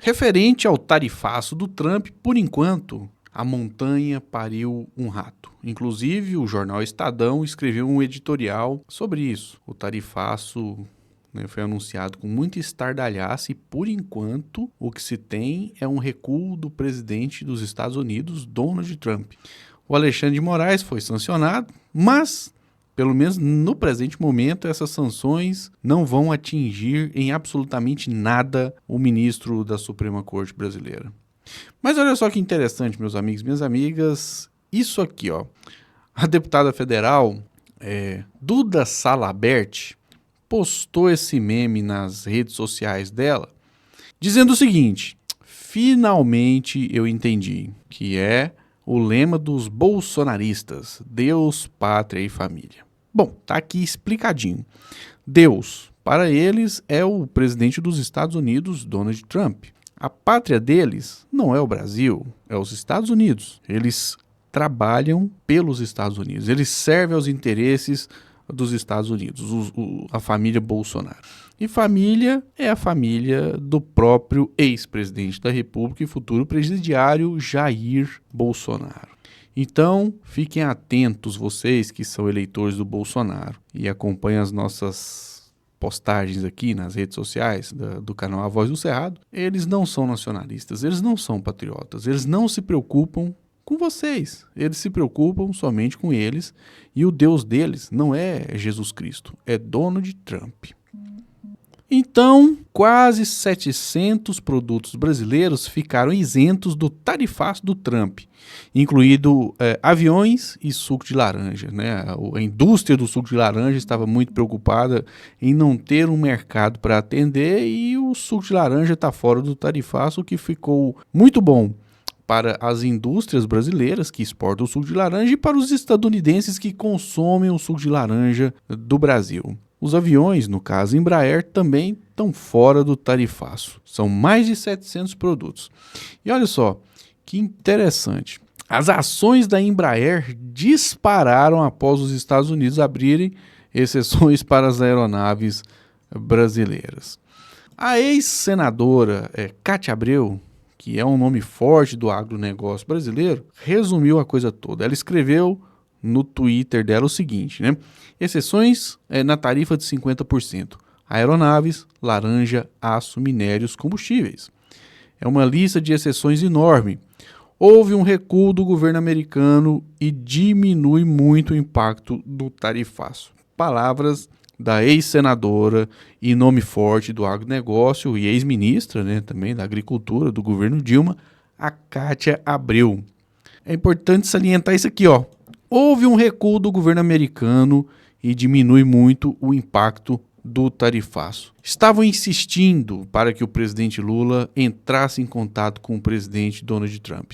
Referente ao tarifaço do Trump, por enquanto, a montanha pariu um rato. Inclusive, o jornal Estadão escreveu um editorial sobre isso. O tarifaço, né, foi anunciado com muita estardalhaça e, por enquanto, o que se tem é um recuo do presidente dos Estados Unidos, Donald Trump. O Alexandre de Moraes foi sancionado, mas, pelo menos no presente momento, essas sanções não vão atingir em absolutamente nada o ministro da Suprema Corte Brasileira. Mas olha só que interessante, meus amigos e minhas amigas, isso aqui, ó. A deputada federal, Duda Salabert, postou esse meme nas redes sociais dela, dizendo o seguinte: finalmente eu entendi, que é o lema dos bolsonaristas, Deus, Pátria e Família. Bom, tá aqui explicadinho. Deus, para eles, é o presidente dos Estados Unidos, Donald Trump. A pátria deles não é o Brasil, é os Estados Unidos. Eles trabalham pelos Estados Unidos, eles servem aos interesses dos Estados Unidos, a família Bolsonaro. E família é a família do próprio ex-presidente da República e futuro presidiário Jair Bolsonaro. Então, fiquem atentos vocês que são eleitores do Bolsonaro e acompanham as nossas postagens aqui nas redes sociais do canal A Voz do Cerrado. Eles não são nacionalistas, eles não são patriotas, eles não se preocupam com vocês, eles se preocupam somente com eles e o Deus deles não é Jesus Cristo, é Donald Trump. Então, quase 700 produtos brasileiros ficaram isentos do tarifaço do Trump, incluído aviões e suco de laranja, né? A indústria do suco de laranja estava muito preocupada em não ter um mercado para atender e o suco de laranja está fora do tarifaço, o que ficou muito bom para as indústrias brasileiras que exportam o suco de laranja e para os estadunidenses que consomem o suco de laranja do Brasil. Os aviões, no caso Embraer, também estão fora do tarifaço. São mais de 700 produtos. E olha só, que interessante. As ações da Embraer dispararam após os Estados Unidos abrirem exceções para as aeronaves brasileiras. A ex-senadora Cátia Abreu, que é um nome forte do agronegócio brasileiro, resumiu a coisa toda. Ela escreveu no Twitter dela o seguinte, né? Exceções na tarifa de 50%. Aeronaves, laranja, aço, minérios, combustíveis. É uma lista de exceções enorme. Houve um recuo do governo americano e diminui muito o impacto do tarifaço. Palavras da ex-senadora e nome forte do agronegócio e ex-ministra, né, também da agricultura do governo Dilma, a Cátia Abreu. É importante salientar isso aqui, ó. Houve um recuo do governo americano e diminui muito o impacto do tarifaço. Estavam insistindo para que o presidente Lula entrasse em contato com o presidente Donald Trump.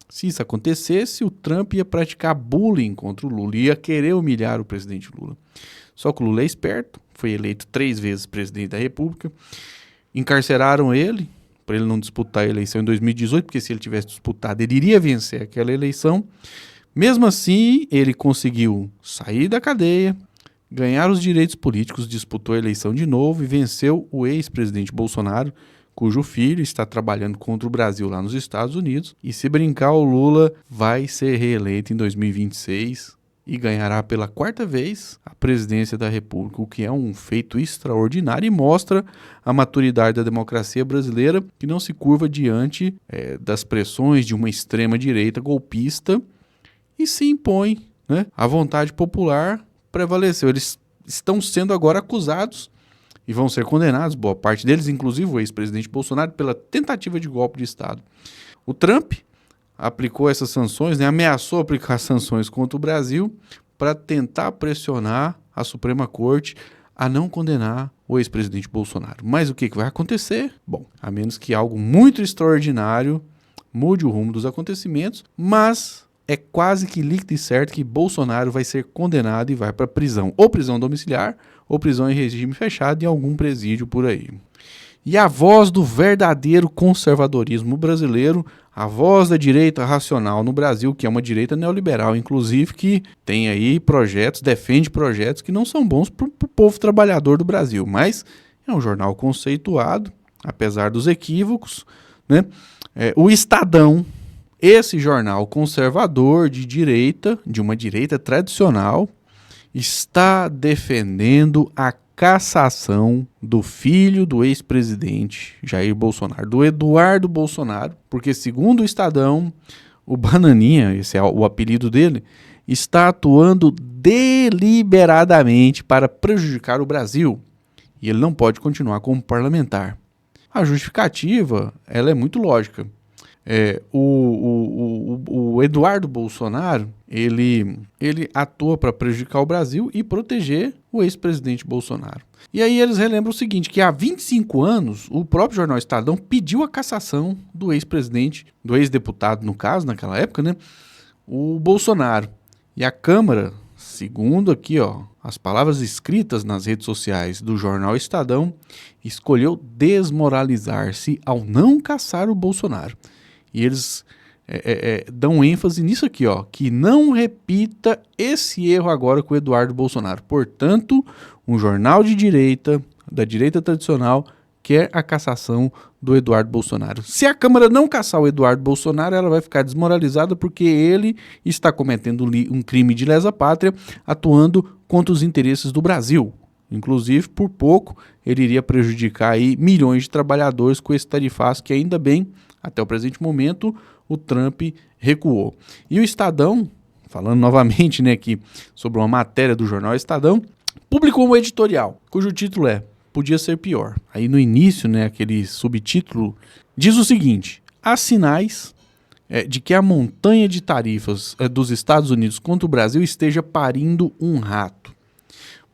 Se isso acontecesse, o Trump ia praticar bullying contra o Lula, ia querer humilhar o presidente Lula. Só que o Lula é esperto, foi eleito 3 vezes presidente da República, encarceraram ele para ele não disputar a eleição em 2018, porque se ele tivesse disputado, ele iria vencer aquela eleição. Mesmo assim, ele conseguiu sair da cadeia, ganhar os direitos políticos, disputou a eleição de novo e venceu o ex-presidente Bolsonaro, cujo filho está trabalhando contra o Brasil lá nos Estados Unidos. E se brincar, o Lula vai ser reeleito em 2026 e ganhará pela 4ª vez a presidência da República, o que é um feito extraordinário e mostra a maturidade da democracia brasileira, que não se curva diante das pressões de uma extrema-direita golpista e se impõe, né? A vontade popular prevaleceu. Eles estão sendo agora acusados e vão ser condenados, boa parte deles, inclusive o ex-presidente Bolsonaro, pela tentativa de golpe de Estado. O Trump aplicou essas sanções, né, ameaçou aplicar sanções contra o Brasil para tentar pressionar a Suprema Corte a não condenar o ex-presidente Bolsonaro. Mas o que vai acontecer? Bom, a menos que algo muito extraordinário mude o rumo dos acontecimentos, mas é quase que líquido e certo que Bolsonaro vai ser condenado e vai para prisão, ou prisão domiciliar, ou prisão em regime fechado em algum presídio por aí. E a voz do verdadeiro conservadorismo brasileiro, a voz da direita racional no Brasil, que é uma direita neoliberal, inclusive, que tem aí projetos, defende projetos que não são bons para o povo trabalhador do Brasil, mas é um jornal conceituado, apesar dos equívocos, né? O Estadão, esse jornal conservador de direita, de uma direita tradicional, está defendendo a cassação do filho do ex-presidente Jair Bolsonaro, do Eduardo Bolsonaro, porque segundo o Estadão, o Bananinha, esse é o apelido dele, está atuando deliberadamente para prejudicar o Brasil e ele não pode continuar como parlamentar. A justificativa, ela é muito lógica. O Eduardo Bolsonaro, ele atua para prejudicar o Brasil e proteger o ex-presidente Bolsonaro. E aí eles relembram o seguinte, que há 25 anos, o próprio jornal Estadão pediu a cassação do ex-presidente, do ex-deputado, no caso, naquela época, né, o Bolsonaro. E a Câmara, segundo aqui, as palavras escritas nas redes sociais do jornal Estadão, escolheu desmoralizar-se ao não cassar o Bolsonaro. E eles dão ênfase nisso aqui, que não repita esse erro agora com o Eduardo Bolsonaro. Portanto, um jornal de direita, da direita tradicional, quer a cassação do Eduardo Bolsonaro. Se a Câmara não cassar o Eduardo Bolsonaro, ela vai ficar desmoralizada porque ele está cometendo um crime de lesa pátria, atuando contra os interesses do Brasil. Inclusive, por pouco, ele iria prejudicar aí milhões de trabalhadores com esse tarifaço que, ainda bem, até o presente momento, o Trump recuou. E o Estadão, falando novamente, né, aqui sobre uma matéria do jornal Estadão, publicou um editorial, cujo título é "Podia ser pior". Aí no início, né, aquele subtítulo, diz o seguinte: há sinais de que a montanha de tarifas dos Estados Unidos contra o Brasil esteja parindo um rato.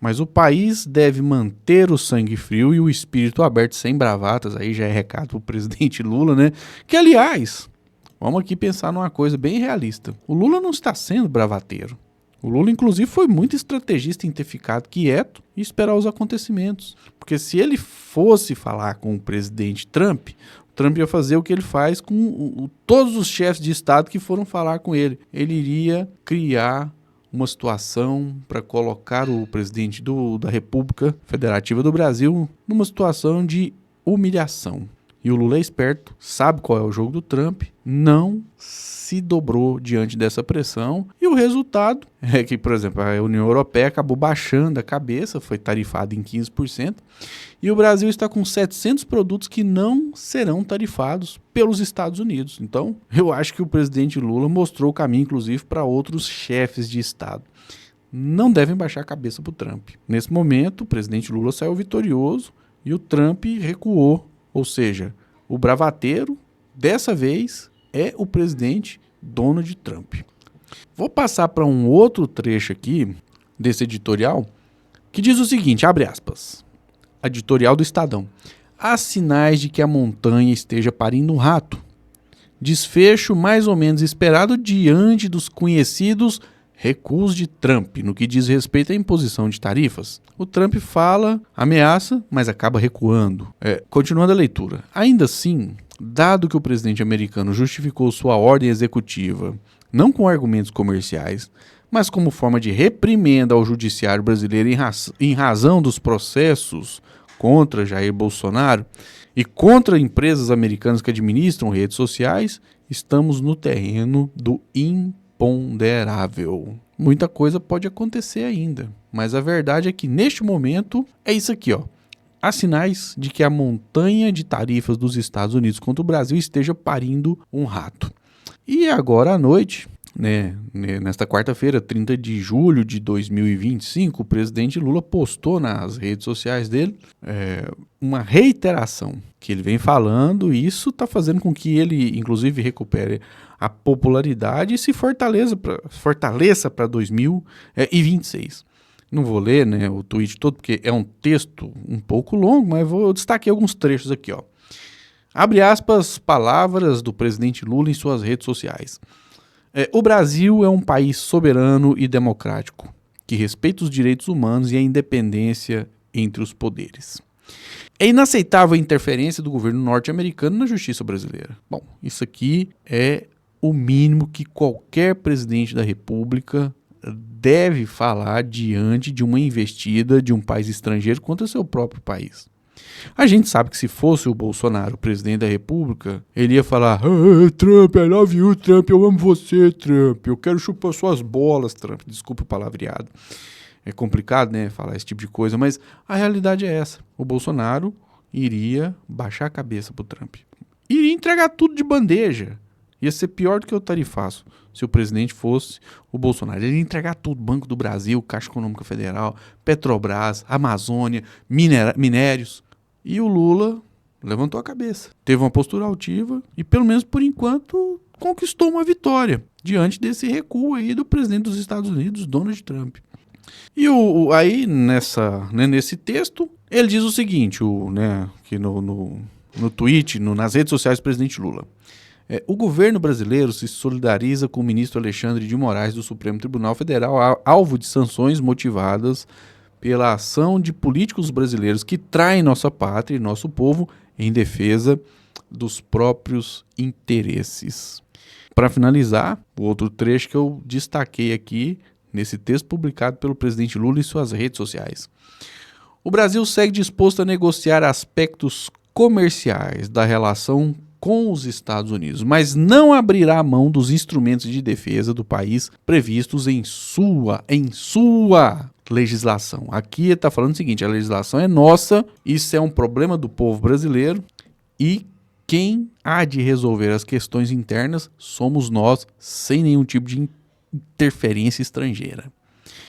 Mas o país deve manter o sangue frio e o espírito aberto, sem bravatas. Aí já é recado pro presidente Lula, né? Que, aliás, vamos aqui pensar numa coisa bem realista. O Lula não está sendo bravateiro. O Lula, inclusive, foi muito estrategista em ter ficado quieto e esperar os acontecimentos. Porque se ele fosse falar com o presidente Trump, o Trump ia fazer o que ele faz com todos os chefes de Estado que foram falar com ele. Ele iria criar uma situação para colocar o presidente da República Federativa do Brasil numa situação de humilhação. E o Lula é esperto, sabe qual é o jogo do Trump, não se dobrou diante dessa pressão. E o resultado é que, por exemplo, a União Europeia acabou baixando a cabeça, foi tarifada em 15%, e o Brasil está com 700 produtos que não serão tarifados pelos Estados Unidos. Então, eu acho que o presidente Lula mostrou o caminho, inclusive, para outros chefes de Estado. Não devem baixar a cabeça para o Trump. Nesse momento, o presidente Lula saiu vitorioso e o Trump recuou. Ou seja, o bravateiro, dessa vez, é o presidente Donald Trump. Vou passar para um outro trecho aqui desse editorial que diz o seguinte, abre aspas, editorial do Estadão. Há sinais de que a montanha esteja parindo um rato. Desfecho mais ou menos esperado diante dos conhecidos recuos de Trump no que diz respeito à imposição de tarifas. O Trump fala, ameaça, mas acaba recuando. Continuando a leitura. Ainda assim, dado que o presidente americano justificou sua ordem executiva não com argumentos comerciais, mas como forma de reprimenda ao judiciário brasileiro em razão dos processos contra Jair Bolsonaro e contra empresas americanas que administram redes sociais, estamos no terreno do imponderável. Muita coisa pode acontecer ainda, mas a verdade é que neste momento é isso aqui, Há sinais de que a montanha de tarifas dos Estados Unidos contra o Brasil esteja parindo um rato. E agora à noite, nesta quarta-feira, 30 de julho de 2025, o presidente Lula postou nas redes sociais dele uma reiteração que ele vem falando, e isso está fazendo com que ele, inclusive, recupere a popularidade e se fortaleça para 2026. Não vou ler o tweet todo, porque é um texto um pouco longo, mas vou destacar alguns trechos aqui. Abre aspas, palavras do presidente Lula em suas redes sociais. O Brasil é um país soberano e democrático, que respeita os direitos humanos e a independência entre os poderes. É inaceitável a interferência do governo norte-americano na justiça brasileira. Bom, isso aqui é o mínimo que qualquer presidente da República deve falar diante de uma investida de um país estrangeiro contra seu próprio país. A gente sabe que se fosse o Bolsonaro o presidente da República, ele ia falar: Trump, I love you, Trump, eu amo você, Trump, eu quero chupar suas bolas, Trump. Desculpa o palavreado. É complicado, né, falar esse tipo de coisa, mas a realidade é essa. O Bolsonaro iria baixar a cabeça pro Trump. Iria entregar tudo de bandeja. Ia ser pior do que o tarifaço se o presidente fosse o Bolsonaro. Ele ia entregar tudo: Banco do Brasil, Caixa Econômica Federal, Petrobras, Amazônia, minérios. E o Lula levantou a cabeça, teve uma postura altiva e, pelo menos por enquanto, conquistou uma vitória diante desse recuo aí do presidente dos Estados Unidos, Donald Trump. E aí, nesse texto, ele diz o seguinte, que no tweet, nas redes sociais do presidente Lula. O governo brasileiro se solidariza com o ministro Alexandre de Moraes do Supremo Tribunal Federal, alvo de sanções motivadas pela ação de políticos brasileiros que traem nossa pátria e nosso povo em defesa dos próprios interesses. Para finalizar, o outro trecho que eu destaquei aqui nesse texto publicado pelo presidente Lula em suas redes sociais. O Brasil segue disposto a negociar aspectos comerciais da relação com os Estados Unidos, mas não abrirá mão dos instrumentos de defesa do país previstos em sua legislação. Aqui ele está falando o seguinte: a legislação é nossa, isso é um problema do povo brasileiro e quem há de resolver as questões internas somos nós, sem nenhum tipo de interferência estrangeira.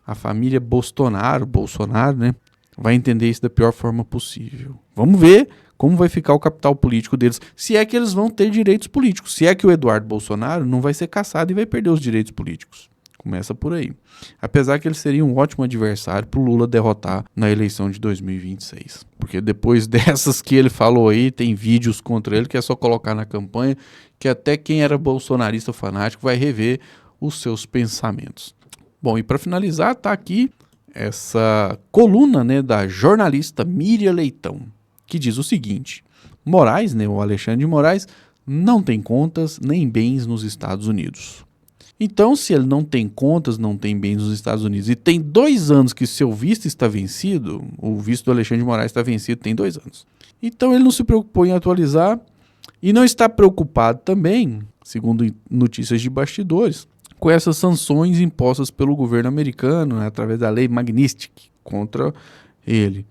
A família Bolsonaro, né, vai entender isso da pior forma possível. Vamos ver como vai ficar o capital político deles, se é que eles vão ter direitos políticos, se é que o Eduardo Bolsonaro não vai ser caçado e vai perder os direitos políticos. Começa por aí. Apesar que ele seria um ótimo adversário para o Lula derrotar na eleição de 2026. Porque depois dessas que ele falou aí, tem vídeos contra ele que é só colocar na campanha, que até quem era bolsonarista fanático vai rever os seus pensamentos. Bom, e para finalizar, tá aqui essa coluna, né, da jornalista Miriam Leitão, que diz o seguinte: Moraes, né, o Alexandre de Moraes, não tem contas nem bens nos Estados Unidos. Então, se ele não tem contas, não tem bens nos Estados Unidos e tem 2 anos que seu visto está vencido, o visto do Alexandre de Moraes está vencido tem 2 anos. Então, ele não se preocupou em atualizar e não está preocupado também, segundo notícias de bastidores, com essas sanções impostas pelo governo americano, né, através da lei Magnitsky contra ele.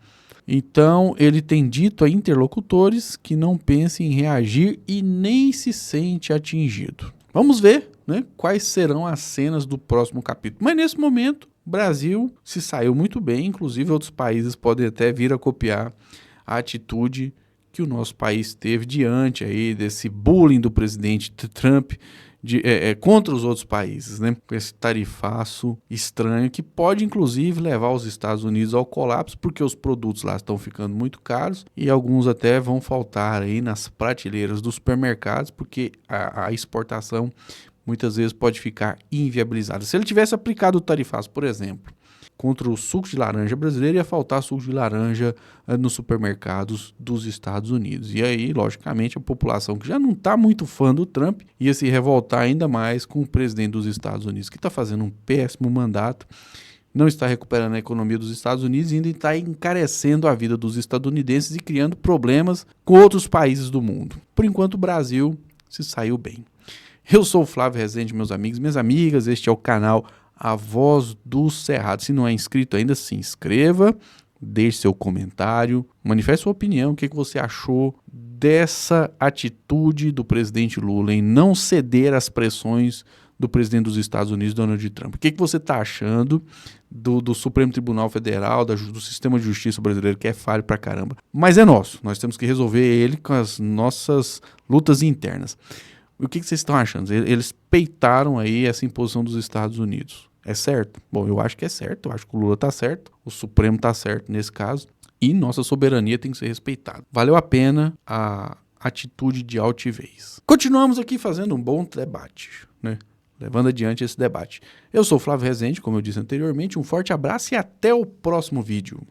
Então, ele tem dito a interlocutores que não pense em reagir e nem se sente atingido. Vamos ver, né, quais serão as cenas do próximo capítulo. Mas nesse momento, o Brasil se saiu muito bem, inclusive outros países podem até vir a copiar a atitude que o nosso país teve diante aí desse bullying do presidente Trump contra os outros países, né? Com esse tarifaço estranho que pode inclusive levar os Estados Unidos ao colapso, porque os produtos lá estão ficando muito caros e alguns até vão faltar aí nas prateleiras dos supermercados, porque a exportação muitas vezes pode ficar inviabilizada. Se ele tivesse aplicado o tarifaço, por exemplo, contra o suco de laranja brasileiro, ia faltar suco de laranja nos supermercados dos Estados Unidos. E aí, logicamente, a população que já não está muito fã do Trump ia se revoltar ainda mais com o presidente dos Estados Unidos, que está fazendo um péssimo mandato, não está recuperando a economia dos Estados Unidos e ainda está encarecendo a vida dos estadunidenses e criando problemas com outros países do mundo. Por enquanto, o Brasil se saiu bem. Eu sou o Flávio Rezende, meus amigos, minhas amigas, este é o canal A Voz do Cerrado. Se não é inscrito ainda, se inscreva, deixe seu comentário, manifeste sua opinião, o que você achou dessa atitude do presidente Lula em não ceder às pressões do presidente dos Estados Unidos, Donald Trump. O que você está achando do Supremo Tribunal Federal, do sistema de justiça brasileiro, que é falho pra caramba. Mas é nosso, nós temos que resolver ele com as nossas lutas internas. O que vocês estão achando? Eles peitaram aí essa imposição dos Estados Unidos. É certo? Bom, eu acho que é certo. Eu acho que o Lula está certo. O Supremo está certo nesse caso. E nossa soberania tem que ser respeitada. Valeu a pena a atitude de altivez. Continuamos aqui fazendo um bom debate, né? Levando adiante esse debate. Eu sou o Flávio Rezende, como eu disse anteriormente. Um forte abraço e até o próximo vídeo.